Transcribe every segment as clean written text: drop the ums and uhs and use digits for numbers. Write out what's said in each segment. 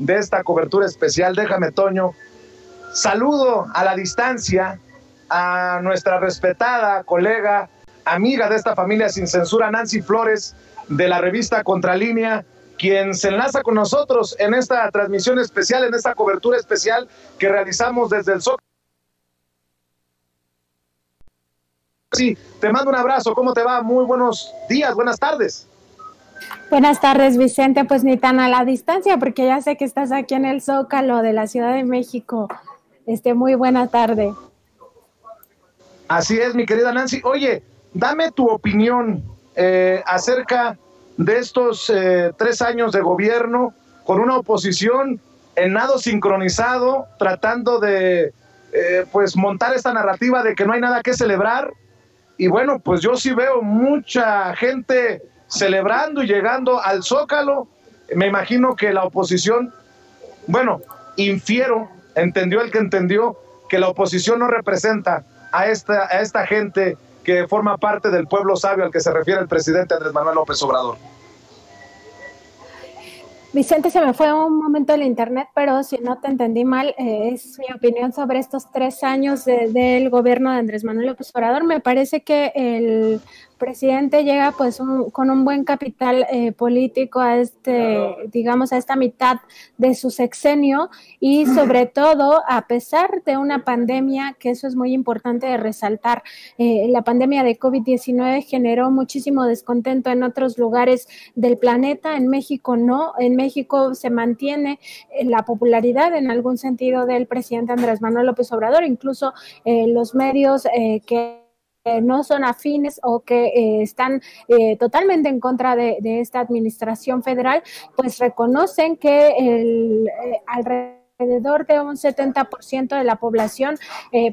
de esta cobertura especial. Déjame, Toño, saludo a la distancia a nuestra respetada colega, amiga de esta familia sin censura, Nancy Flores, de la revista Contralínea, quien se enlaza con nosotros en esta transmisión especial, en esta cobertura especial que realizamos desde el Zócalo. Sí, te mando un abrazo, ¿cómo te va? Muy buenos días, buenas tardes. Buenas tardes, Vicente, pues ni tan a la distancia, porque ya sé que estás aquí en el Zócalo de la Ciudad de México. Muy buena tarde. Así es, mi querida Nancy. Oye, dame tu opinión acerca de estos 3 años de gobierno con una oposición en nado sincronizado, tratando de pues montar esta narrativa de que no hay nada que celebrar. Y bueno, pues yo sí veo mucha gente celebrando y llegando al Zócalo. Me imagino que la oposición, bueno, entendió el que entendió que la oposición no representa a esta gente que forma parte del pueblo sabio al que se refiere el presidente Andrés Manuel López Obrador. Vicente, se me fue un momento el internet, pero si no te entendí mal, es mi opinión sobre estos 3 años del gobierno de Andrés Manuel López Obrador. Me parece que el presidente llega pues con un buen capital político a digamos, a esta mitad de su sexenio, y sobre todo a pesar de una pandemia, que eso es muy importante de resaltar. La pandemia de COVID-19 generó muchísimo descontento en otros lugares del planeta. En México no, en México se mantiene la popularidad en algún sentido del presidente Andrés Manuel López Obrador. Incluso los medios que no son afines o que están totalmente en contra de esta administración federal, pues reconocen que alrededor de un 70% de la población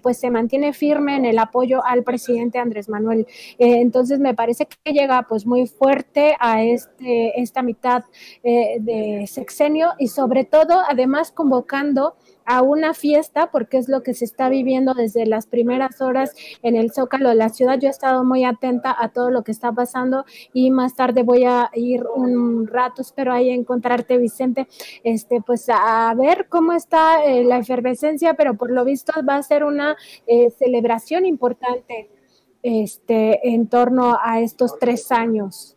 pues se mantiene firme en el apoyo al presidente Andrés Manuel. Entonces me parece que llega pues muy fuerte a esta mitad de sexenio, y sobre todo además convocando a una fiesta, porque es lo que se está viviendo desde las primeras horas en el Zócalo de la ciudad. Yo he estado muy atenta a todo lo que está pasando, y más tarde voy a ir un rato, espero ahí encontrarte, Vicente, pues a ver cómo está la efervescencia, pero por lo visto va a ser una celebración importante en torno a estos 3 años.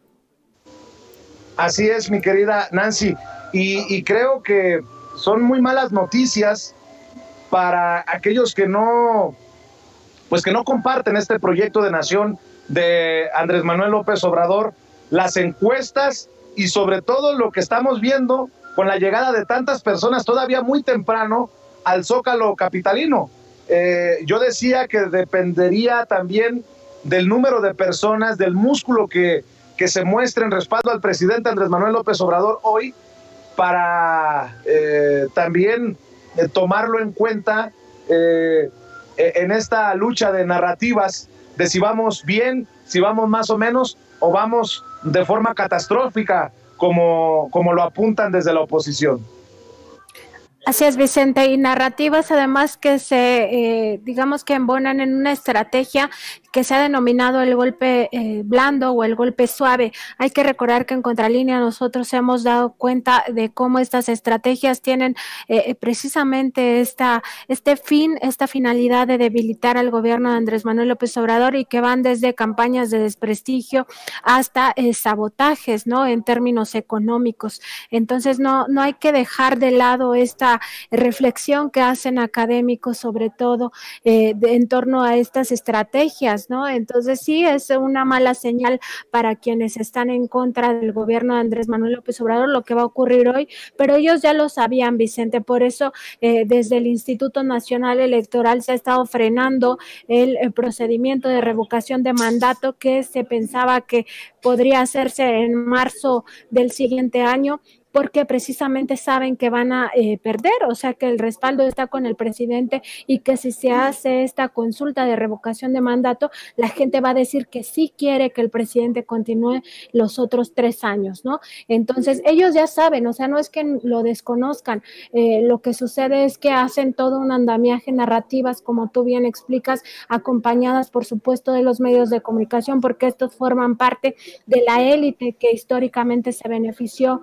Así es, mi querida Nancy, y creo que son muy malas noticias para aquellos que no comparten este proyecto de nación de Andrés Manuel López Obrador, las encuestas y sobre todo lo que estamos viendo con la llegada de tantas personas todavía muy temprano al Zócalo capitalino. Yo decía que dependería también del número de personas, del músculo que se muestre en respaldo al presidente Andrés Manuel López Obrador hoy, para también tomarlo en cuenta en esta lucha de narrativas de si vamos bien, si vamos más o menos, o vamos de forma catastrófica, como lo apuntan desde la oposición. Así es, Vicente, y narrativas además que digamos que embonan en una estrategia que se ha denominado el golpe blando o el golpe suave. Hay que recordar que en Contralínea nosotros hemos dado cuenta de cómo estas estrategias tienen precisamente esta finalidad de debilitar al gobierno de Andrés Manuel López Obrador, y que van desde campañas de desprestigio hasta sabotajes, ¿no?, en términos económicos. Entonces no hay que dejar de lado esta reflexión que hacen académicos, sobre todo en torno a estas estrategias, ¿no? Entonces sí es una mala señal para quienes están en contra del gobierno de Andrés Manuel López Obrador lo que va a ocurrir hoy, pero ellos ya lo sabían, Vicente. Por eso desde el Instituto Nacional Electoral se ha estado frenando el procedimiento de revocación de mandato que se pensaba que podría hacerse en marzo del siguiente año, porque precisamente saben que van a perder, o sea que el respaldo está con el presidente, y que si se hace esta consulta de revocación de mandato, la gente va a decir que sí quiere que el presidente continúe los otros 3 años, ¿no? Entonces ellos ya saben, o sea, no es que lo desconozcan, lo que sucede es que hacen todo un andamiaje, narrativas, como tú bien explicas, acompañadas por supuesto de los medios de comunicación, porque estos forman parte de la élite que históricamente se benefició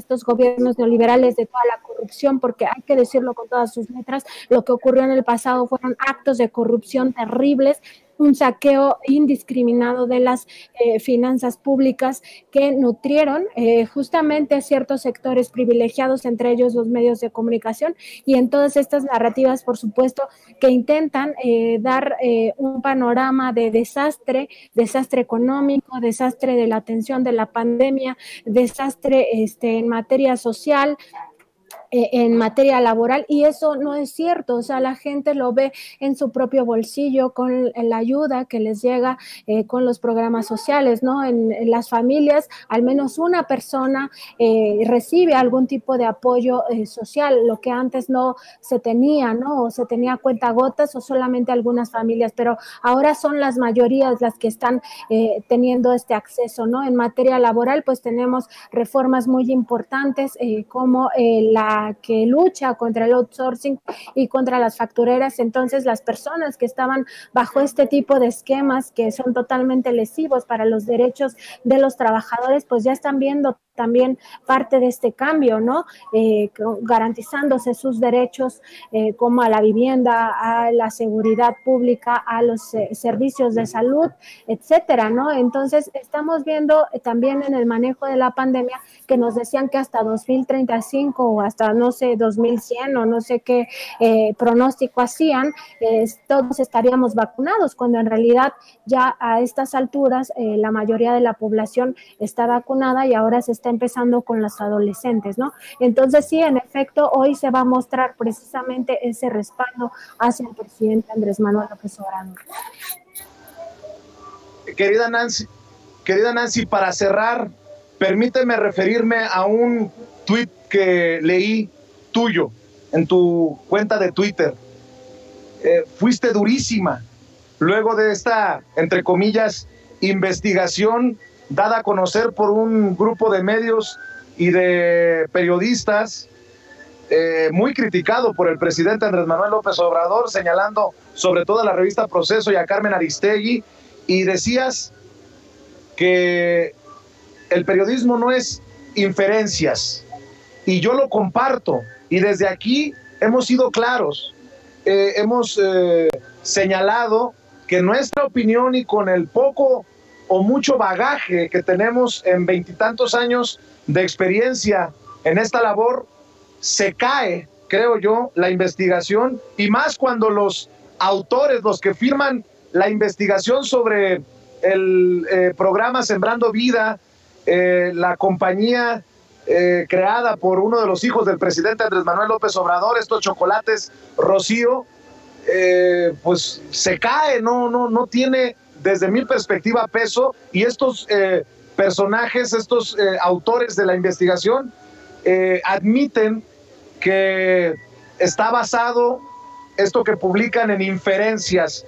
estos gobiernos neoliberales, de toda la corrupción, porque hay que decirlo con todas sus letras, lo que ocurrió en el pasado fueron actos de corrupción terribles, un saqueo indiscriminado de las finanzas públicas que nutrieron justamente a ciertos sectores privilegiados, entre ellos los medios de comunicación, y en todas estas narrativas, por supuesto, que intentan dar un panorama de desastre económico, desastre de la atención de la pandemia, desastre en materia social, en materia laboral, y eso no es cierto. O sea, la gente lo ve en su propio bolsillo con la ayuda que les llega con los programas sociales, ¿no? En las familias, al menos una persona recibe algún tipo de apoyo social, lo que antes no se tenía, ¿no? O se tenía cuentagotas o solamente algunas familias, pero ahora son las mayorías las que están teniendo este acceso, ¿no? En materia laboral, pues tenemos reformas muy importantes como la que lucha contra el outsourcing y contra las factureras. Entonces, las personas que estaban bajo este tipo de esquemas que son totalmente lesivos para los derechos de los trabajadores, pues ya están viendo también parte de este cambio, ¿no? Garantizándose sus derechos como a la vivienda, a la seguridad pública, a los servicios de salud, etcétera, ¿no? Entonces, estamos viendo también en el manejo de la pandemia que nos decían que hasta 2035 o hasta, no sé, 2100 o no sé qué pronóstico hacían, todos estaríamos vacunados, cuando en realidad ya a estas alturas la mayoría de la población está vacunada y ahora se está empezando con los adolescentes, ¿no? Entonces sí, en efecto, hoy se va a mostrar precisamente ese respaldo hacia el presidente Andrés Manuel López Obrador. Querida Nancy, para cerrar, permíteme referirme a un tuit que leí tuyo en tu cuenta de Twitter. Fuiste durísima luego de esta, entre comillas, investigación dada a conocer por un grupo de medios y de periodistas, muy criticado por el presidente Andrés Manuel López Obrador, señalando sobre todo a la revista Proceso y a Carmen Aristegui, y decías que el periodismo no es inferencias, y yo lo comparto, y desde aquí hemos sido claros, hemos señalado que nuestra opinión, y con el poco o mucho bagaje que tenemos en 20 y tantos años de experiencia en esta labor, se cae, creo yo, la investigación, y más cuando los autores, los que firman la investigación sobre el programa Sembrando Vida, la compañía creada por uno de los hijos del presidente Andrés Manuel López Obrador, estos chocolates Rocío, pues se cae, no tiene, desde mi perspectiva, peso, y estos personajes, estos autores de la investigación admiten que está basado esto que publican en inferencias.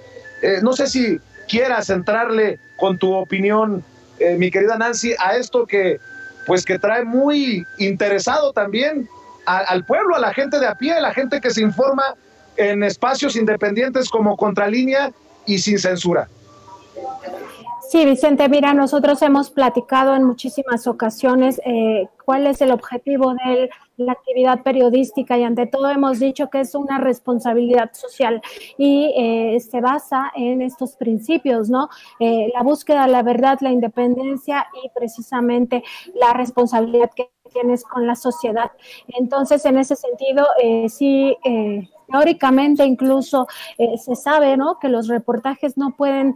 No sé si quieras entrarle con tu opinión, mi querida Nancy, a esto que trae muy interesado también al pueblo, a la gente de a pie, a la gente que se informa en espacios independientes como Contralínea y sin censura. Sí, Vicente, mira, nosotros hemos platicado en muchísimas ocasiones cuál es el objetivo de la actividad periodística, y ante todo hemos dicho que es una responsabilidad social y se basa en estos principios, ¿no? La búsqueda de la verdad, la independencia y precisamente la responsabilidad que tienes con la sociedad. Entonces, en ese sentido, sí, teóricamente incluso se sabe, ¿no?, que los reportajes no pueden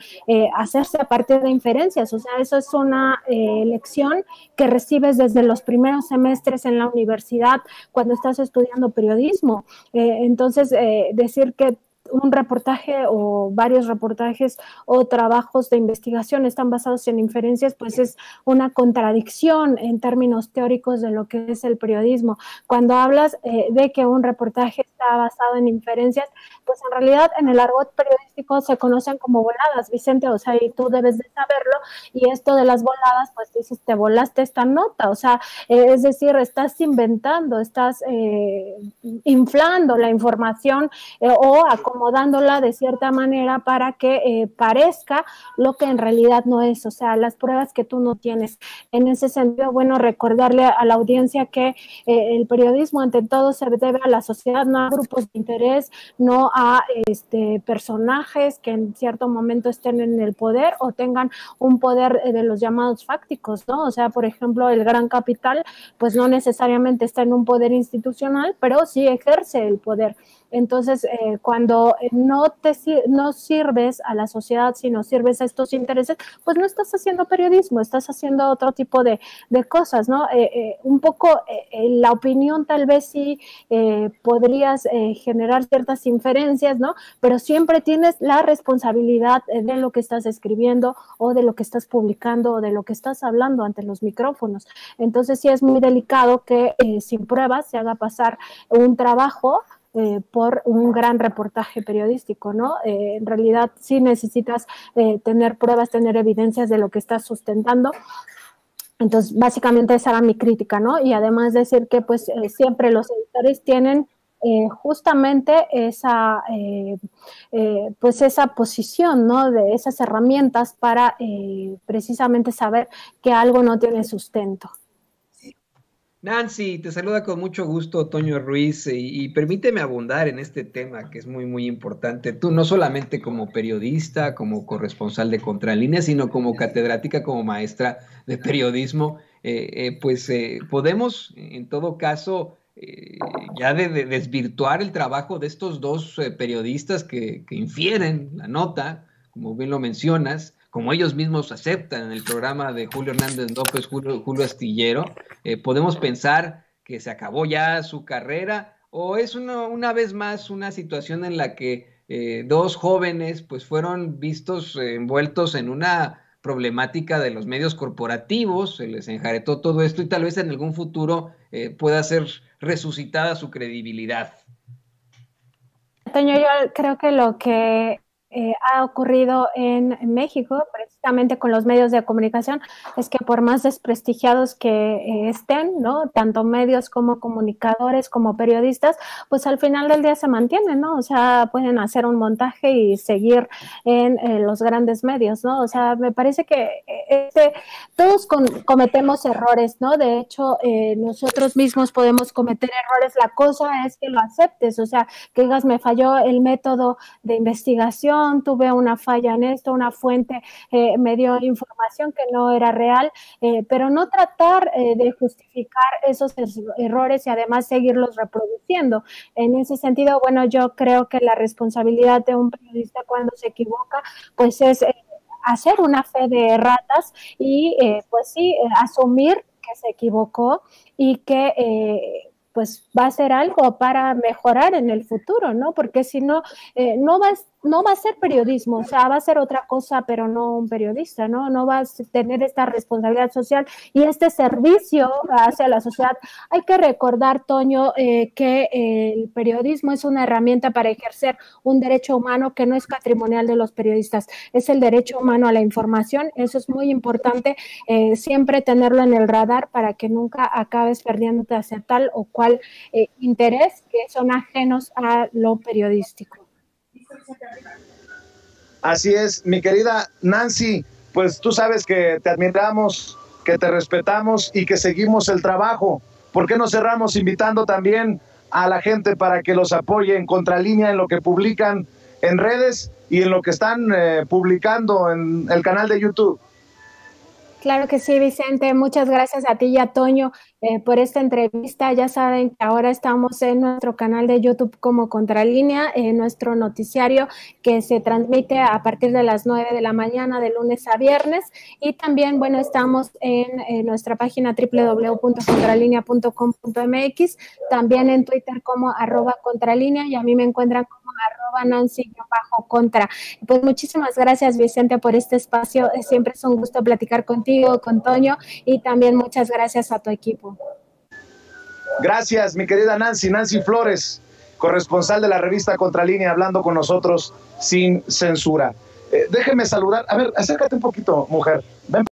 hacerse a partir de inferencias. O sea, eso es una lección que recibes desde los primeros semestres en la universidad cuando estás estudiando periodismo. Entonces, decir que un reportaje o varios reportajes o trabajos de investigación están basados en inferencias, pues es una contradicción en términos teóricos de lo que es el periodismo. Cuando hablas de que un reportaje está basado en inferencias, pues en realidad en el argot periodístico se conocen como voladas, Vicente, o sea, y tú debes de saberlo, y esto de las voladas, pues dices, te volaste esta nota, o sea, es decir, estás inventando, estás inflando la información o acomodándola de cierta manera para que parezca lo que en realidad no es, o sea, las pruebas que tú no tienes. En ese sentido, bueno, recordarle a la audiencia que el periodismo ante todo se debe a la sociedad, no a grupos de interés, no a personajes que en cierto momento estén en el poder o tengan un poder de los llamados fácticos, ¿no? O sea, por ejemplo, el gran capital, pues no necesariamente está en un poder institucional, pero sí ejerce el poder. Entonces, cuando no sirves a la sociedad, sino sirves a estos intereses, pues no estás haciendo periodismo, estás haciendo otro tipo de cosas, ¿no? Un poco la opinión tal vez sí podrías generar ciertas inferencias, ¿no? Pero siempre tienes la responsabilidad de lo que estás escribiendo o de lo que estás publicando o de lo que estás hablando ante los micrófonos. Entonces sí es muy delicado que sin pruebas se haga pasar un trabajo por un gran reportaje periodístico, ¿no? En realidad sí necesitas tener pruebas, tener evidencias de lo que estás sustentando. Entonces, básicamente esa era mi crítica, ¿no? Y además decir que pues siempre los editores tienen justamente pues esa posición, ¿no? De esas herramientas para precisamente saber que algo no tiene sustento. Nancy, te saluda con mucho gusto Toño Ruiz y permíteme abundar en este tema que es muy, muy importante. Tú no solamente como periodista, como corresponsal de Contralínea, sino como catedrática, como maestra de periodismo, podemos en todo caso ya de desvirtuar el trabajo de estos dos periodistas que infieren la nota, como bien lo mencionas, como ellos mismos aceptan en el programa de Julio Hernández López, Julio Astillero. Podemos pensar que se acabó ya su carrera, o es una vez más una situación en la que dos jóvenes pues fueron vistos envueltos en una problemática de los medios corporativos, se les enjaretó todo esto y tal vez en algún futuro pueda ser resucitada su credibilidad. Toño, yo creo que lo que ha ocurrido en México, precisamente con los medios de comunicación, es que por más desprestigiados que estén, ¿no? Tanto medios como comunicadores, como periodistas, pues al final del día se mantienen, ¿no? O sea, pueden hacer un montaje y seguir en los grandes medios, ¿no? O sea, me parece que todos cometemos errores, ¿no? De hecho, nosotros mismos podemos cometer errores, la cosa es que lo aceptes, o sea, que digas, me falló el método de investigación, tuve una falla en esto, una fuente me dio información que no era real, pero no tratar de justificar esos errores y además seguirlos reproduciendo. En ese sentido, bueno, yo creo que la responsabilidad de un periodista cuando se equivoca, pues es hacer una fe de ratas y pues sí, asumir que se equivocó y que pues va a hacer algo para mejorar en el futuro, ¿no? Porque si no, no va a ser periodismo, o sea, va a ser otra cosa, pero no un periodista, ¿no? No va a tener esta responsabilidad social y este servicio hacia la sociedad. Hay que recordar, Toño, que el periodismo es una herramienta para ejercer un derecho humano que no es patrimonial de los periodistas, es el derecho humano a la información. Eso es muy importante, siempre tenerlo en el radar para que nunca acabes perdiéndote hacia tal o cual interés que son ajenos a lo periodístico. Así es, mi querida Nancy, pues tú sabes que te admiramos, que te respetamos y que seguimos el trabajo. ¿Por qué no cerramos invitando también a la gente para que los apoye en Contralínea en lo que publican en redes y en lo que están publicando en el canal de YouTube? Claro que sí, Vicente. Muchas gracias a ti y a Toño por esta entrevista. Ya saben que ahora estamos en nuestro canal de YouTube como Contralínea, nuestro noticiario que se transmite a partir de las 9 de la mañana de lunes a viernes. Y también, bueno, estamos en nuestra página www.contralinea.com.mx, también en Twitter como @Contralínea y a mí me encuentran como @Nancy_Contra. Pues muchísimas gracias, Vicente, por este espacio. Siempre es un gusto platicar contigo, con Toño, y también muchas gracias a tu equipo. Gracias, mi querida Nancy Flores, corresponsal de la revista Contralínea, hablando con nosotros sin censura. Déjeme saludar. A ver, acércate un poquito, mujer. Ven.